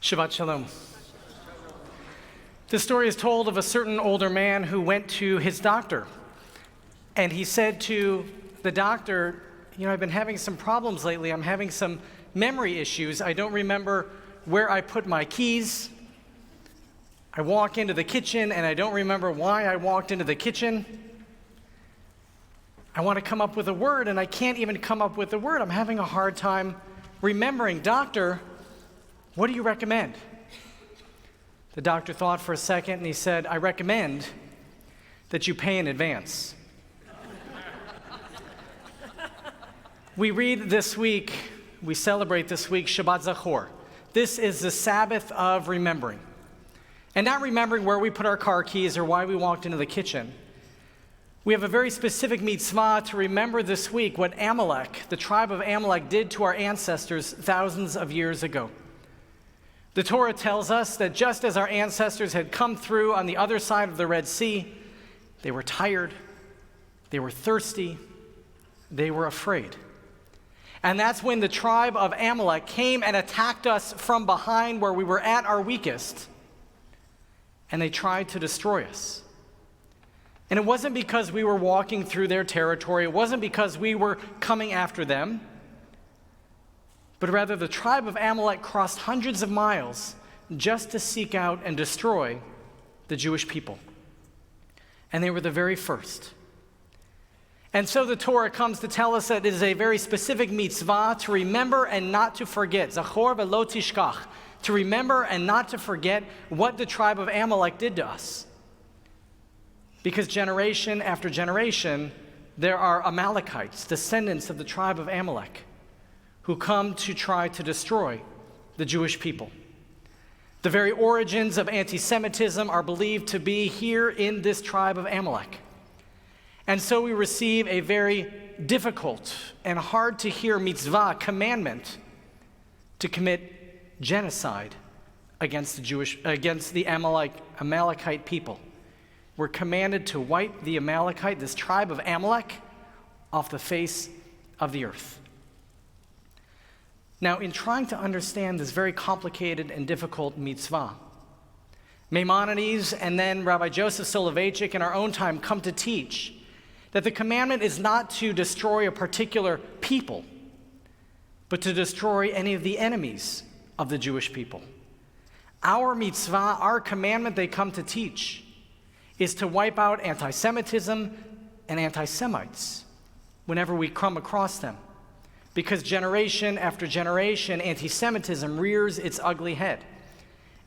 Shabbat Shalom. This story is told of a certain older man who went to his doctor. And he said to the doctor, I've been having some problems lately. I'm having some memory issues. I don't remember where I put my keys. I walk into the kitchen and I don't remember why I walked into the kitchen. I want to come up with a word and I can't even come up with a word. I'm having a hard time remembering. Doctor, what do you recommend? The doctor thought for a second and he said, I recommend that you pay in advance. We read this week, we celebrate this week Shabbat Zachor. This is the Sabbath of remembering. And not remembering where we put our car keys or why we walked into the kitchen. We have a very specific mitzvah to remember this week what Amalek, the tribe of Amalek, did to our ancestors thousands of years ago. The Torah tells us that just as our ancestors had come through on the other side of the Red Sea, they were tired, they were thirsty, they were afraid. And that's when the tribe of Amalek came and attacked us from behind where we were at our weakest, and they tried to destroy us. And it wasn't because we were walking through their territory, it wasn't because we were coming after them, but rather the tribe of Amalek crossed hundreds of miles just to seek out and destroy the Jewish people. And they were the very first. And so the Torah comes to tell us that it is a very specific mitzvah to remember and not to forget. Zachor v'lo tishkach. To remember and not to forget what the tribe of Amalek did to us. Because generation after generation, there are Amalekites, descendants of the tribe of Amalek, who come to try to destroy the Jewish people. The very origins of anti-Semitism are believed to be here in this tribe of Amalek. And so we receive a very difficult and hard to hear mitzvah, commandment, to commit genocide against the Amalekite people. We're commanded to wipe the Amalekite, this tribe of Amalek, off the face of the earth. Now, in trying to understand this very complicated and difficult mitzvah, Maimonides and then Rabbi Joseph Soloveitchik in our own time come to teach that the commandment is not to destroy a particular people, but to destroy any of the enemies of the Jewish people. Our mitzvah, our commandment they come to teach, is to wipe out anti-Semitism and anti-Semites whenever we come across them. Because generation after generation, anti-Semitism rears its ugly head.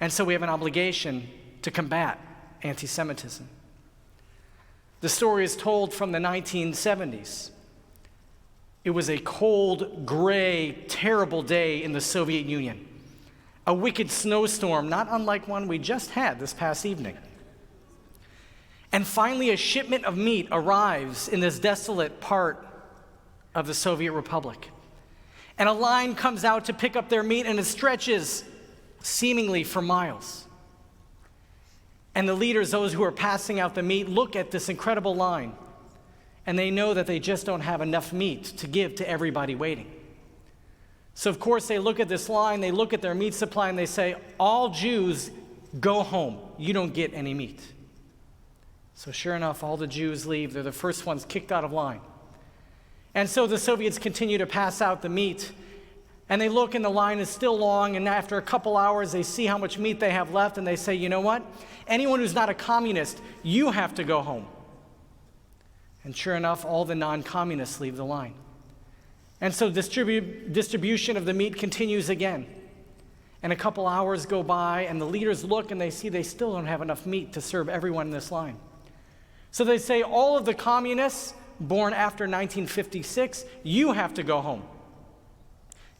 And so we have an obligation to combat anti-Semitism. The story is told from the 1970s. It was a cold, gray, terrible day in the Soviet Union. A wicked snowstorm, not unlike one we just had this past evening. And finally, a shipment of meat arrives in this desolate part of the Soviet Republic. And a line comes out to pick up their meat, and it stretches seemingly for miles. And the leaders, those who are passing out the meat, look at this incredible line, and they know that they just don't have enough meat to give to everybody waiting. So, of course, they look at this line, they look at their meat supply, and they say, all Jews, go home. You don't get any meat. So sure enough, all the Jews leave. They're the first ones kicked out of line. And so the Soviets continue to pass out the meat, and they look and the line is still long, and after a couple hours they see how much meat they have left, and they say, you know what? Anyone who's not a communist, you have to go home. And sure enough, all the non-communists leave the line. And so distribution of the meat continues again. And a couple hours go by, and the leaders look and they see they still don't have enough meat to serve everyone in this line. So they say, all of the communists born after 1956, you have to go home.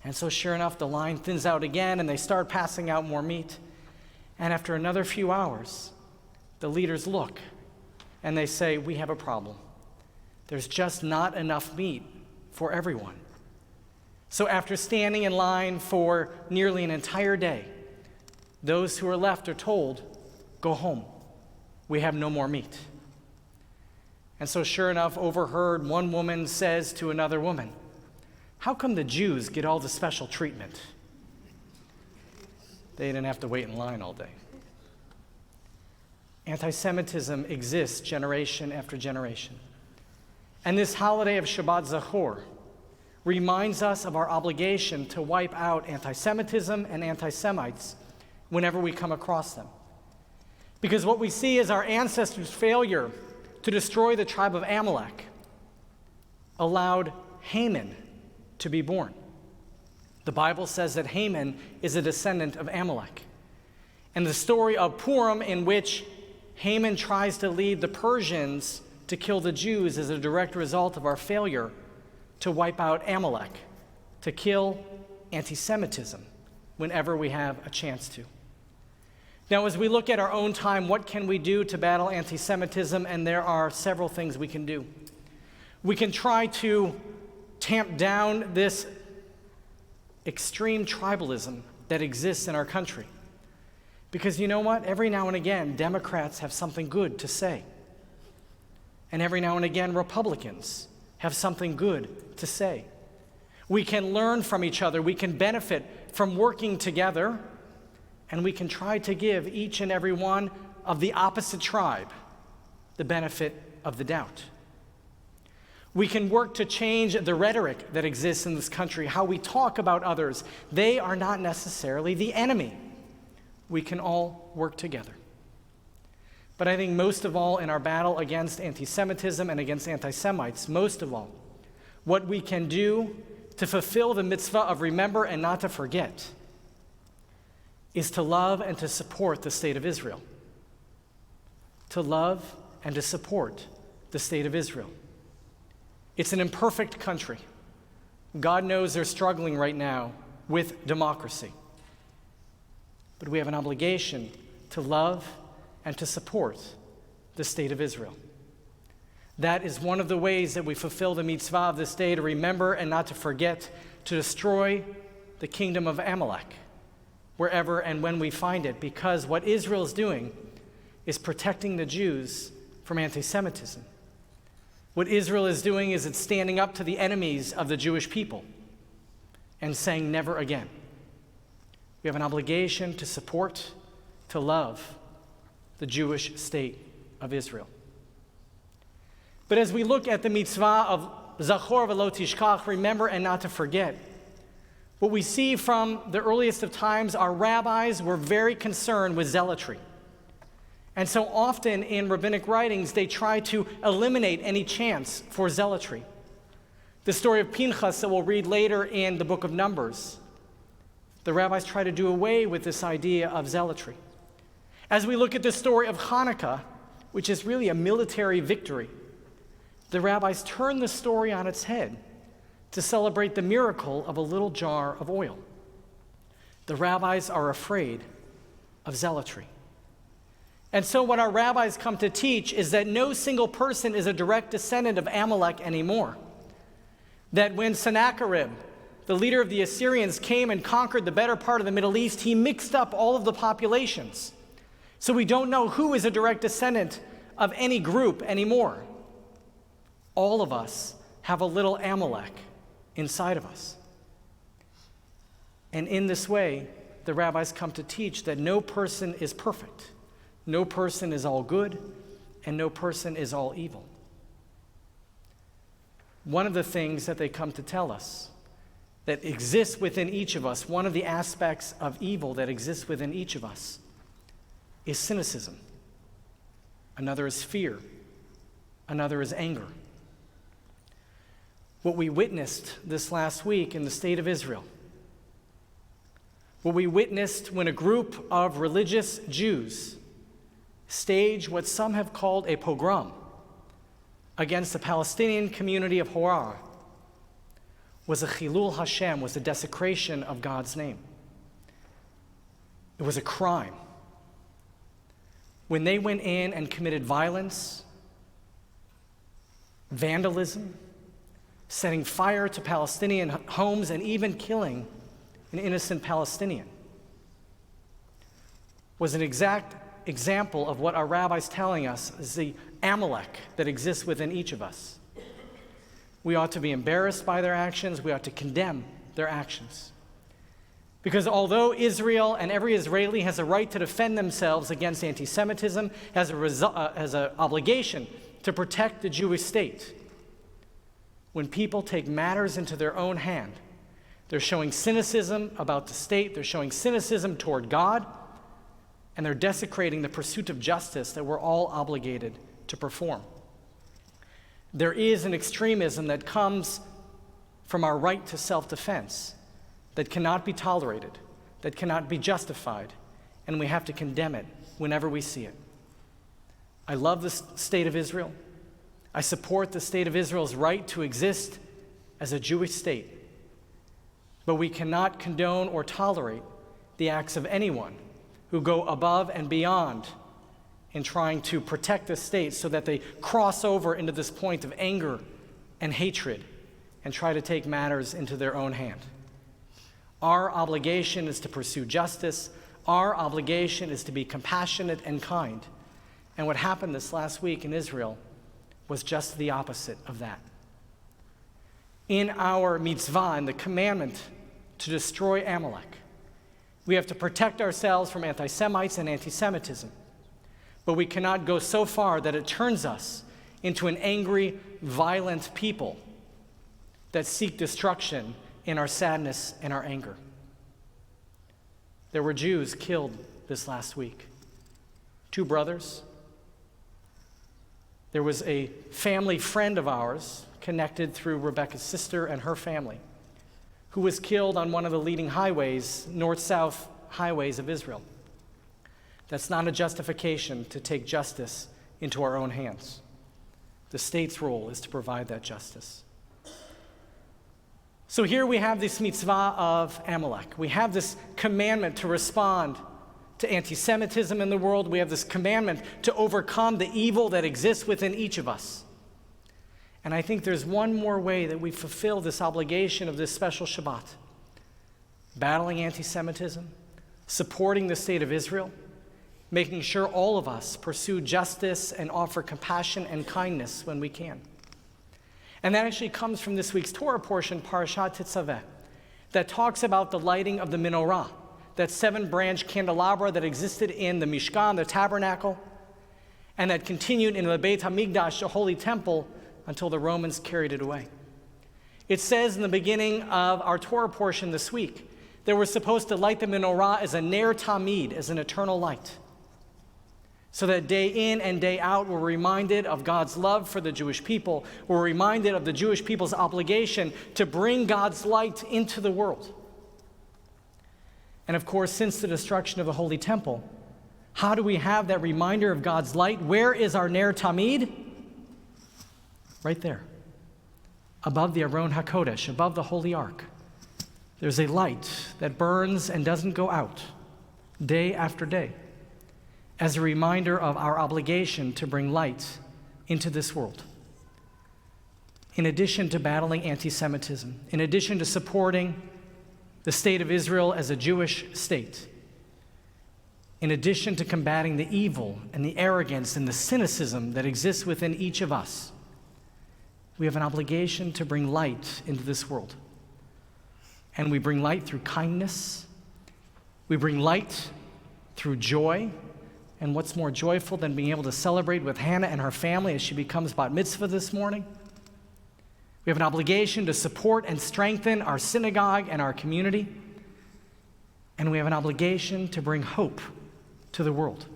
And so sure enough, the line thins out again, and they start passing out more meat. And after another few hours, the leaders look, and they say, we have a problem. There's just not enough meat for everyone. So after standing in line for nearly an entire day, those who are left are told, go home. We have no more meat. And so sure enough, overheard, one woman says to another woman, how come the Jews get all the special treatment? They didn't have to wait in line all day. Anti-Semitism exists generation after generation. And this holiday of Shabbat Zachor reminds us of our obligation to wipe out anti-Semitism and anti-Semites whenever we come across them. Because what we see is our ancestors' failure to destroy the tribe of Amalek allowed Haman to be born. The Bible says that Haman is a descendant of Amalek. And the story of Purim, in which Haman tries to lead the Persians to kill the Jews, is a direct result of our failure to wipe out Amalek, to kill anti-Semitism whenever we have a chance to. Now, as we look at our own time, what can we do to battle anti-Semitism? And there are several things we can do. We can try to tamp down this extreme tribalism that exists in our country. Because you know what? Every now and again, Democrats have something good to say. And every now and again, Republicans have something good to say. We can learn from each other. We can benefit from working together. And we can try to give each and every one of the opposite tribe the benefit of the doubt. We can work to change the rhetoric that exists in this country, how we talk about others. They are not necessarily the enemy. We can all work together. But I think most of all, in our battle against anti-Semitism and against anti-Semites, most of all, what we can do to fulfill the mitzvah of remember and not to forget is to love and to support the state of Israel. To love and to support the state of Israel. It's an imperfect country. God knows they're struggling right now with democracy. But we have an obligation to love and to support the state of Israel. That is one of the ways that we fulfill the mitzvah of this day, to remember and not to forget, to destroy the kingdom of Amalek wherever and when we find it, because what Israel is doing is protecting the Jews from anti-Semitism. What Israel is doing is it's standing up to the enemies of the Jewish people and saying never again. We have an obligation to support, to love the Jewish state of Israel. But as we look at the mitzvah of Zachor v'lo tishkach, remember and not to forget, what we see from the earliest of times, our rabbis were very concerned with zealotry. And so often in rabbinic writings, they try to eliminate any chance for zealotry. The story of Pinchas that we'll read later in the book of Numbers, the rabbis try to do away with this idea of zealotry. As we look at the story of Hanukkah, which is really a military victory, the rabbis turn the story on its head to celebrate the miracle of a little jar of oil. The rabbis are afraid of zealotry. And so what our rabbis come to teach is that no single person is a direct descendant of Amalek anymore. That when Sennacherib, the leader of the Assyrians, came and conquered the better part of the Middle East, he mixed up all of the populations. So we don't know who is a direct descendant of any group anymore. All of us have a little Amalek inside of us. And in this way, the rabbis come to teach that no person is perfect. No person is all good, and no person is all evil. One of the things that they come to tell us that exists within each of us, one of the aspects of evil that exists within each of us, is cynicism. Another is fear. Another is anger. What we witnessed this last week in the state of Israel, what we witnessed when a group of religious Jews staged what some have called a pogrom against the Palestinian community of Harar, was a chilul Hashem, was a desecration of God's name. It was a crime. When they went in and committed violence, vandalism, setting fire to Palestinian homes, and even killing an innocent Palestinian, was an exact example of what our rabbis telling us is the Amalek that exists within each of us. We ought to be embarrassed by their actions. We ought to condemn their actions. Because although Israel and every Israeli has a right to defend themselves against anti-Semitism, has an obligation to protect the Jewish state, when people take matters into their own hand, they're showing cynicism about the state, they're showing cynicism toward God, and they're desecrating the pursuit of justice that we're all obligated to perform. There is an extremism that comes from our right to self-defense that cannot be tolerated, that cannot be justified, and we have to condemn it whenever we see it. I love the state of Israel. I support the state of Israel's right to exist as a Jewish state. But we cannot condone or tolerate the acts of anyone who go above and beyond in trying to protect the state so that they cross over into this point of anger and hatred and try to take matters into their own hand. Our obligation is to pursue justice. Our obligation is to be compassionate and kind. And what happened this last week in Israel was just the opposite of that. In our mitzvah, in the commandment to destroy Amalek, we have to protect ourselves from anti-Semites and anti-Semitism. But we cannot go so far that it turns us into an angry, violent people that seek destruction in our sadness and our anger. There were Jews killed this last week. 2 brothers. There was a family friend of ours, connected through Rebecca's sister and her family, who was killed on one of the leading highways, north-south highways of Israel. That's not a justification to take justice into our own hands. The state's role is to provide that justice. So here we have this mitzvah of Amalek. We have this commandment to respond to anti-Semitism in the world. We have this commandment to overcome the evil that exists within each of us. And I think there's one more way that we fulfill this obligation of this special Shabbat. Battling anti-Semitism, supporting the state of Israel, making sure all of us pursue justice and offer compassion and kindness when we can. And that actually comes from this week's Torah portion, Parashat Tetzaveh, that talks about the lighting of the menorah, that 7-branch candelabra that existed in the Mishkan, the tabernacle, and that continued in the Beit HaMikdash, the holy temple, until the Romans carried it away. It says in the beginning of our Torah portion this week that we're supposed to light the menorah as a ner tamid, as an eternal light, so that day in and day out we're reminded of God's love for the Jewish people. We're reminded of the Jewish people's obligation to bring God's light into the world. And of course, since the destruction of the Holy Temple, how do we have that reminder of God's light? Where is our ner tamid? Right there, above the Aron HaKodesh, above the Holy Ark. There's a light that burns and doesn't go out day after day, as a reminder of our obligation to bring light into this world. In addition to battling anti-Semitism, in addition to supporting the state of Israel as a Jewish state, in addition to combating the evil and the arrogance and the cynicism that exists within each of us, we have an obligation to bring light into this world. And we bring light through kindness. We bring light through joy. And what's more joyful than being able to celebrate with Hannah and her family as she becomes bat mitzvah this morning? We have an obligation to support and strengthen our synagogue and our community. And we have an obligation to bring hope to the world.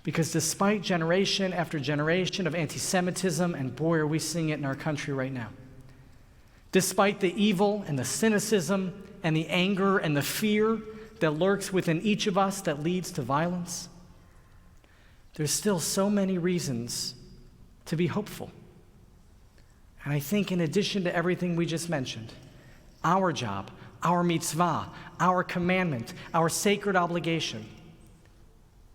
Because despite generation after generation of anti-Semitism, and boy, are we seeing it in our country right now, despite the evil and the cynicism and the anger and the fear that lurks within each of us that leads to violence, there's still so many reasons to be hopeful. And I think in addition to everything we just mentioned, our job, our mitzvah, our commandment, our sacred obligation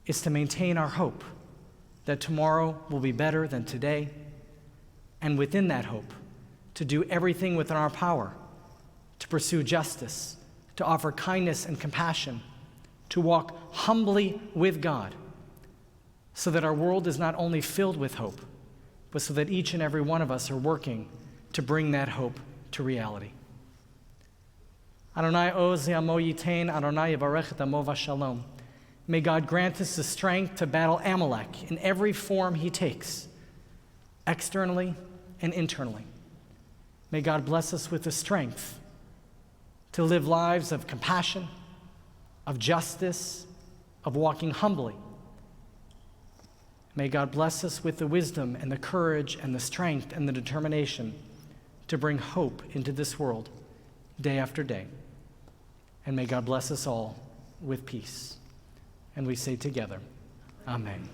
is to maintain our hope that tomorrow will be better than today, and within that hope, to do everything within our power to pursue justice, to offer kindness and compassion, to walk humbly with God, so that our world is not only filled with hope, but so that each and every one of us are working to bring that hope to reality. Adonai oz amo yitain, Adonai yavarech et amo v'shalom. May God grant us the strength to battle Amalek in every form he takes, externally and internally. May God bless us with the strength to live lives of compassion, of justice, of walking humbly. May God bless us with the wisdom and the courage and the strength and the determination to bring hope into this world day after day. And may God bless us all with peace. And we say together, Amen.